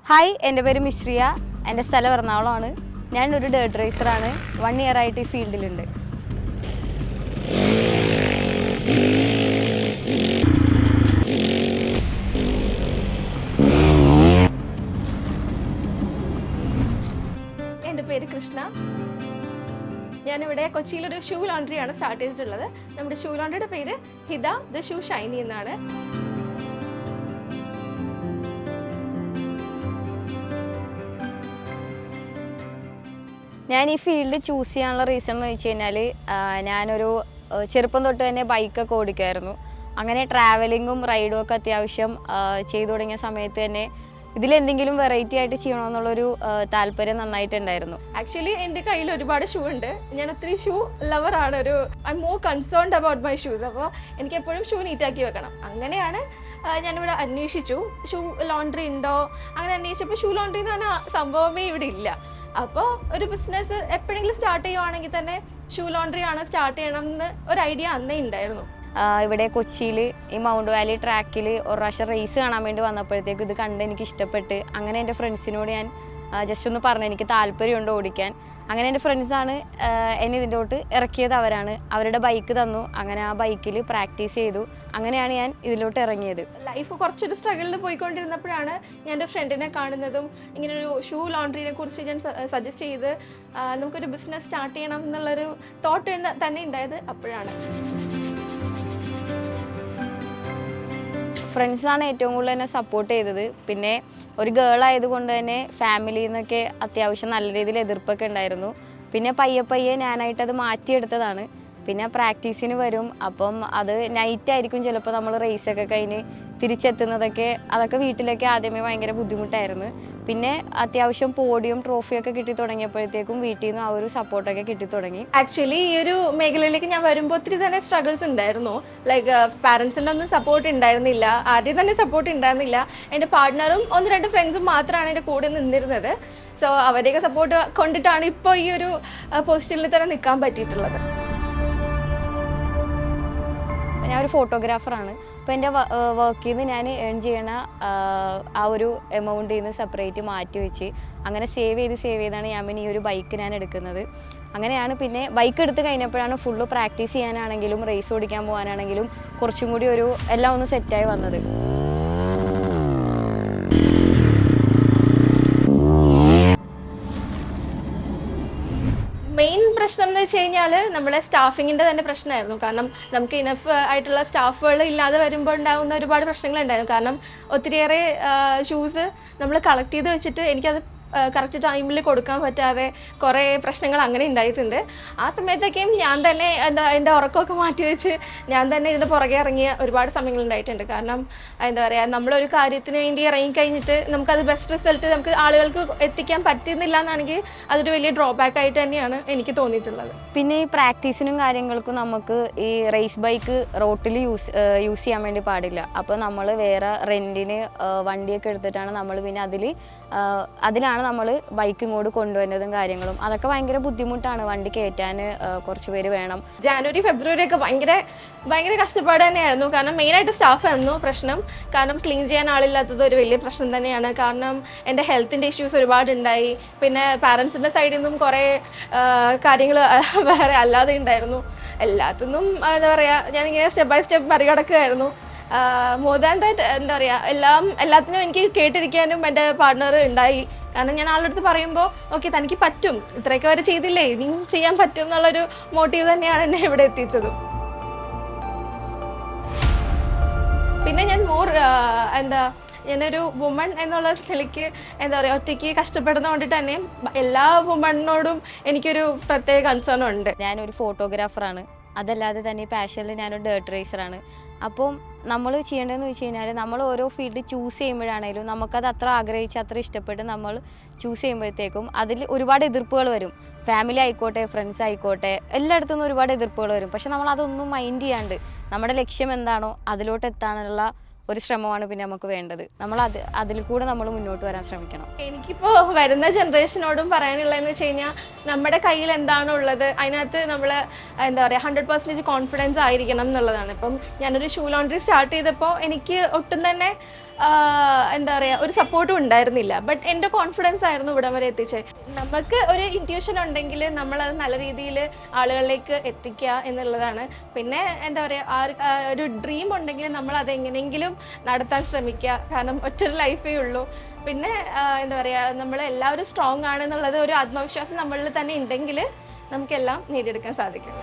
Hi, എൻ്റെ പേര് മിശ്രിയ. എൻ്റെ സ്ഥലം എറണാകുളമാണ്. ഞാനൊരു ഡേർട്ട് റേസറാണ്. 1 ഇയർ ആയിട്ട് ഈ ഫീൽഡിലുണ്ട്. എൻ്റെ പേര് കൃഷ്ണ. ഞാനിവിടെ കൊച്ചിയിലൊരു ഷൂ ലോണ്ടറിയാണ് സ്റ്റാർട്ട് ചെയ്തിട്ടുള്ളത്. നമ്മുടെ ഷൂ ലോണ്ടറിയുടെ പേര് ഹിത ദ ഷൂ ഷൈനി എന്നാണ്. ഞാൻ ഈ ഫീൽഡ് ചൂസ് ചെയ്യാനുള്ള റീസൺ എന്ന് വെച്ച് കഴിഞ്ഞാൽ, ഞാനൊരു ചെറുപ്പം തൊട്ട് തന്നെ ബൈക്കൊക്കെ ഓടിക്കുമായിരുന്നു. അങ്ങനെ ട്രാവലിങ്ങും റൈഡും ഒക്കെ അത്യാവശ്യം ചെയ്തു തുടങ്ങിയ സമയത്ത് തന്നെ ഇതിലെന്തെങ്കിലും വെറൈറ്റി ആയിട്ട് ചെയ്യണമെന്നുള്ളൊരു താല്പര്യം നന്നായിട്ടുണ്ടായിരുന്നു. ആക്ച്വലി എൻ്റെ കയ്യിൽ ഒരുപാട് ഷൂ ഉണ്ട്. ഞാൻ ഒത്തിരി ഷൂ ലവറാണ്. I am more concerned about my shoes. അപ്പോൾ എനിക്ക് എപ്പോഴും ഷൂ നീറ്റാക്കി വെക്കണം. അങ്ങനെയാണ് ഞാനിവിടെ അന്വേഷിച്ചു ഷൂ ലോണ്ടറി ഉണ്ടോ. അങ്ങനെ അന്വേഷിച്ചപ്പോൾ ഷൂ ലോണ്ടറി എന്ന് പറഞ്ഞാൽ സംഭവമേ ഇവിടെ ഇല്ല. അപ്പോൾ ഒരു ബിസിനസ് എപ്പോഴെങ്കിലും സ്റ്റാർട്ട് ചെയ്യുവാണെങ്കിൽ തന്നെ ഷൂ ലോണ്ടറി ആണ് സ്റ്റാർട്ട് ചെയ്യണം എന്ന് ഒരു ഐഡിയ അന്നേ ഉണ്ടായിരുന്നു. ഇവിടെ കൊച്ചിയിൽ ഈ മൗണ്ട് വാലി ട്രാക്കിൽ ഒരു പ്രാവശ്യം റേസ് കാണാൻ വേണ്ടി വന്നപ്പോഴത്തേക്കും ഇത് കണ്ട് എനിക്ക് ഇഷ്ടപ്പെട്ട്, അങ്ങനെ എൻ്റെ ഫ്രണ്ട്സിനോട് ഞാൻ ജസ്റ്റ് ഒന്ന് പറഞ്ഞു എനിക്ക് താല്പര്യമുണ്ട് ഓടിക്കാൻ. അങ്ങനെ എൻ്റെ ഫ്രണ്ട്സാണ് എന്നെ ഇതിൻ്റെ തൊട്ട് ഇറക്കിയത്. അവരുടെ ബൈക്ക് തന്നു. അങ്ങനെ ആ ബൈക്കിൽ പ്രാക്ടീസ് ചെയ്തു. അങ്ങനെയാണ് ഞാൻ ഇതിലോട്ട് ഇറങ്ങിയത്. ലൈഫ് കുറച്ചൊരു സ്ട്രഗിളിൽ പോയിക്കൊണ്ടിരുന്നപ്പോഴാണ് ഞാൻ എൻ്റെ ഫ്രണ്ടിനെ കാണുന്നതും ഇങ്ങനൊരു ഷൂ ലോണ്ടറിനെ കുറിച്ച് ഞാൻ സജസ്റ്റ് ചെയ്ത് നമുക്കൊരു ബിസിനസ് സ്റ്റാർട്ട് ചെയ്യണം എന്നുള്ളൊരു തോട്ട് തന്നെ ഉണ്ടായത് അപ്പോഴാണ്. ഫ്രണ്ട്സാണ് ഏറ്റവും കൂടുതൽ എന്നെ സപ്പോർട്ട് ചെയ്തത്. പിന്നെ ഒരു ഗേൾ ആയതുകൊണ്ട് തന്നെ ഫാമിലിയിൽ നിന്നൊക്കെ അത്യാവശ്യം നല്ല രീതിയിൽ എതിർപ്പൊക്കെ ഉണ്ടായിരുന്നു. പിന്നെ പയ്യെ ഞാനായിട്ടത് മാറ്റിയെടുത്തതാണ്. പിന്നെ പ്രാക്ടീസിന് വരും. അപ്പം അത് നൈറ്റായിരിക്കും ചിലപ്പോൾ നമ്മൾ റേസൊക്കെ കഴിഞ്ഞ് തിരിച്ചെത്തുന്നതൊക്കെ. അതൊക്കെ വീട്ടിലൊക്കെ ആദ്യമേ ഭയങ്കര ബുദ്ധിമുട്ടായിരുന്നു. പിന്നെ അത്യാവശ്യം പോഡിയം ട്രോഫിയൊക്കെ കിട്ടി തുടങ്ങിയപ്പോഴത്തേക്കും വീട്ടിൽ നിന്ന് ആ ഒരു സപ്പോർട്ടൊക്കെ കിട്ടി തുടങ്ങി. ആക്ച്വലി ഈ ഒരു മേഖലയിലേക്ക് ഞാൻ വരുമ്പോൾ ഒത്തിരി തന്നെ സ്ട്രഗിൾസ് ഉണ്ടായിരുന്നു. ലൈക്ക് പാരൻസിൻ്റെ ഒന്നും സപ്പോർട്ട് ഉണ്ടായിരുന്നില്ല. ആദ്യം തന്നെ സപ്പോർട്ട് ഉണ്ടായിരുന്നില്ല. എൻ്റെ പാർട്ട്ണറും 1-2 ഫ്രണ്ട്സും മാത്രമാണ് എൻ്റെ കൂടെ നിന്നിരുന്നത്. സോ അവരെയൊക്കെ സപ്പോർട്ട് കൊണ്ടിട്ടാണ് ഇപ്പോൾ ഈ ഒരു പൊസിഷനിൽ തന്നെ നിൽക്കാൻ പറ്റിയിട്ടുള്ളത്. ഞാൻ ഒരു ഫോട്ടോഗ്രാഫറാണ്. അപ്പോൾ എൻ്റെ വർക്കിൽ നിന്ന് ഞാൻ ഏൺ ചെയ്യണ ആ ഒരു എമൗണ്ടിൽ നിന്ന് സെപ്പറേറ്റ് മാറ്റി വെച്ച് അങ്ങനെ സേവ് ചെയ്താണ് ഞാൻ പിന്നെ ഈ ഒരു ബൈക്ക് ഞാൻ എടുക്കുന്നത്. അങ്ങനെയാണ് പിന്നെ ബൈക്ക് എടുത്ത് കഴിഞ്ഞപ്പോഴാണ് ഫുള്ള് പ്രാക്ടീസ് ചെയ്യാനാണെങ്കിലും റേസ് ഓടിക്കാൻ പോകാനാണെങ്കിലും കുറച്ചും കൂടി ഒരു എല്ലാം ഒന്ന് സെറ്റായി വന്നത്. മെയിൻ പ്രശ്നം എന്ന് വെച്ച് കഴിഞ്ഞാൽ നമ്മളെ സ്റ്റാഫിങ്ങിൻ്റെ തന്നെ പ്രശ്നമായിരുന്നു. കാരണം നമുക്ക് ഇനഫ് ആയിട്ടുള്ള സ്റ്റാഫുകൾ ഇല്ലാതെ വരുമ്പോൾ ഉണ്ടാകുന്ന ഒരുപാട് പ്രശ്നങ്ങളുണ്ടായിരുന്നു. കാരണം ഒത്തിരിയേറെ ഷൂസ് നമ്മൾ കളക്ട് ചെയ്ത് വെച്ചിട്ട് എനിക്കത് കറക്റ്റ് ടൈമിൽ കൊടുക്കാൻ പറ്റാതെ കുറേ പ്രശ്നങ്ങൾ അങ്ങനെ ഉണ്ടായിട്ടുണ്ട്. ആ സമയത്തൊക്കെയും ഞാൻ തന്നെ എൻ്റെ ഉറക്കമൊക്കെ മാറ്റി വെച്ച് ഞാൻ തന്നെ ഇതിൻ്റെ പുറകെ ഇറങ്ങിയ ഒരുപാട് സമയങ്ങളുണ്ടായിട്ടുണ്ട്. കാരണം എന്താ പറയുക, നമ്മളൊരു കാര്യത്തിന് വേണ്ടി ഇറങ്ങിക്കഴിഞ്ഞിട്ട് നമുക്കത് ബെസ്റ്റ് റിസൾട്ട് നമുക്ക് ആളുകൾക്ക് എത്തിക്കാൻ പറ്റുന്നില്ല എന്നാണെങ്കിൽ അതൊരു വലിയ ഡ്രോബാക്ക് ആയിട്ട് തന്നെയാണ് എനിക്ക് തോന്നിയിട്ടുള്ളത്. പിന്നെ ഈ പ്രാക്ടീസിനും കാര്യങ്ങൾക്കും നമുക്ക് ഈ റേസ് ബൈക്ക് റോട്ടിൽ യൂസ് ചെയ്യാൻ വേണ്ടി പാടില്ല. അപ്പോൾ നമ്മൾ വേറെ റെൻറ്റിന് വണ്ടിയൊക്കെ എടുത്തിട്ടാണ് നമ്മൾ പിന്നെ അതിലാണ് നമ്മൾ ബൈക്ക് ഇങ്ങോട്ട് കൊണ്ടുവരുന്നതും കാര്യങ്ങളും. അതൊക്കെ ഭയങ്കര ബുദ്ധിമുട്ടാണ്. വണ്ടി കയറ്റാൻ കുറച്ച് പേര് വേണം. ജാനുവരി ഫെബ്രുവരി ഒക്കെ ഭയങ്കര കഷ്ടപ്പാട് തന്നെയായിരുന്നു. കാരണം മെയിനായിട്ട് സ്റ്റാഫായിരുന്നു പ്രശ്നം. കാരണം ക്ലീൻ ചെയ്യാൻ ആളില്ലാത്തത് ഒരു വലിയ പ്രശ്നം തന്നെയാണ്. കാരണം എൻ്റെ ഹെൽത്തിൻ്റെ ഇഷ്യൂസ് ഒരുപാടുണ്ടായി. പിന്നെ പാരൻസിൻ്റെ സൈഡിൽ നിന്നും കുറേ കാര്യങ്ങൾ വേറെ അല്ലാതെ ഉണ്ടായിരുന്നു. എല്ലാത്തിനും എന്താ പറയുക, ഞാനിങ്ങനെ സ്റ്റെപ്പ് ബൈ സ്റ്റെപ്പ് മറികടക്കുകയായിരുന്നു. മോർ ദാൻ ദാറ്റ് എന്താ പറയുക, എല്ലാത്തിനും എനിക്ക് കേട്ടിരിക്കാനും എൻ്റെ പാർട്ട്ണർ ഉണ്ടായി. കാരണം ഞാൻ ആളുടെ അടുത്ത് പറയുമ്പോൾ ഓക്കെ തനിക്ക് പറ്റും, ഇത്രയൊക്കെ വരെ ചെയ്തില്ലേ, ഇനിയും ചെയ്യാൻ പറ്റും എന്നുള്ളൊരു മോട്ടീവ് തന്നെയാണ് എന്നെ ഇവിടെ എത്തിച്ചത്. പിന്നെ ഞാൻ ഞാനൊരു വുമൺ എന്നുള്ള നിലയ്ക്ക് എന്താ പറയുക, ഒറ്റയ്ക്ക് കഷ്ടപ്പെടുന്നത് കൊണ്ടിട്ട് തന്നെ എല്ലാ വുമണിനോടും എനിക്കൊരു പ്രത്യേക കൺസേൺ ഉണ്ട്. ഞാനൊരു ഫോട്ടോഗ്രാഫറാണ്. അതല്ലാതെ തന്നെ പാഷനിൽ ഞാനൊരു ഡേർട്ട് റേസറാണ്. അപ്പം നമ്മൾ ചെയ്യേണ്ടതെന്ന് വെച്ച് കഴിഞ്ഞാൽ നമ്മൾ ഓരോ ഫീൽഡ് ചൂസ് ചെയ്യുമ്പോഴാണേലും നമുക്കത് അത്ര ആഗ്രഹിച്ച് അത്ര ഇഷ്ടപ്പെട്ട് നമ്മൾ ചൂസ് ചെയ്യുമ്പോഴത്തേക്കും അതിൽ ഒരുപാട് എതിർപ്പുകൾ വരും. ഫാമിലി ആയിക്കോട്ടെ, ഫ്രണ്ട്സ് ആയിക്കോട്ടെ, എല്ലായിടത്തു നിന്നും ഒരുപാട് എതിർപ്പുകൾ വരും. പക്ഷെ നമ്മൾ അതൊന്നും മൈൻഡ് ചെയ്യാണ്ട് നമ്മുടെ ലക്ഷ്യം എന്താണോ അതിലോട്ട് എത്താനുള്ള ഒരു ശ്രമമാണ് പിന്നെ നമുക്ക് വേണ്ടത്. നമ്മൾ അതിൽ കൂടെ നമ്മൾ മുന്നോട്ട് വരാൻ ശ്രമിക്കണം. എനിക്കിപ്പോൾ വരുന്ന ജനറേഷനോടും പറയാനുള്ളതെന്ന് വെച്ച് കഴിഞ്ഞാൽ നമ്മുടെ കയ്യിൽ എന്താണോ ഉള്ളത് അതിനകത്ത് നമ്മൾ എന്താ പറയുക 100% കോൺഫിഡൻസ് ആയിരിക്കണം എന്നുള്ളതാണ്. ഇപ്പം ഞാനൊരു ഷൂ ലോണ്ടറി സ്റ്റാർട്ട് ചെയ്തപ്പോൾ എനിക്ക് ഒട്ടും തന്നെ എന്താ പറയുക ഒരു സപ്പോർട്ടും ഉണ്ടായിരുന്നില്ല. ബട്ട് എൻ്റെ കോൺഫിഡൻസ് ആയിരുന്നു ഇവിടം വരെ എത്തിച്ചത്. നമുക്ക് ഒരു ഇൻറ്റ്യൂഷൻ ഉണ്ടെങ്കിൽ നമ്മളത് നല്ല രീതിയിൽ ആളുകളിലേക്ക് എത്തിക്കുക എന്നുള്ളതാണ്. പിന്നെ എന്താ പറയുക ഒരു ഡ്രീം ഉണ്ടെങ്കിൽ നമ്മൾ അത് എങ്ങനെയെങ്കിലും നടത്താൻ ശ്രമിക്കുക. കാരണം ഒറ്റൊരു ലൈഫേ ഉള്ളൂ. പിന്നെ എന്താ പറയുക നമ്മൾ എല്ലാവരും സ്ട്രോങ് ആണെന്നുള്ളത് ഒരു ആത്മവിശ്വാസം നമ്മളിൽ തന്നെ ഉണ്ടെങ്കിൽ നമുക്കെല്ലാം നേടിയെടുക്കാൻ സാധിക്കും.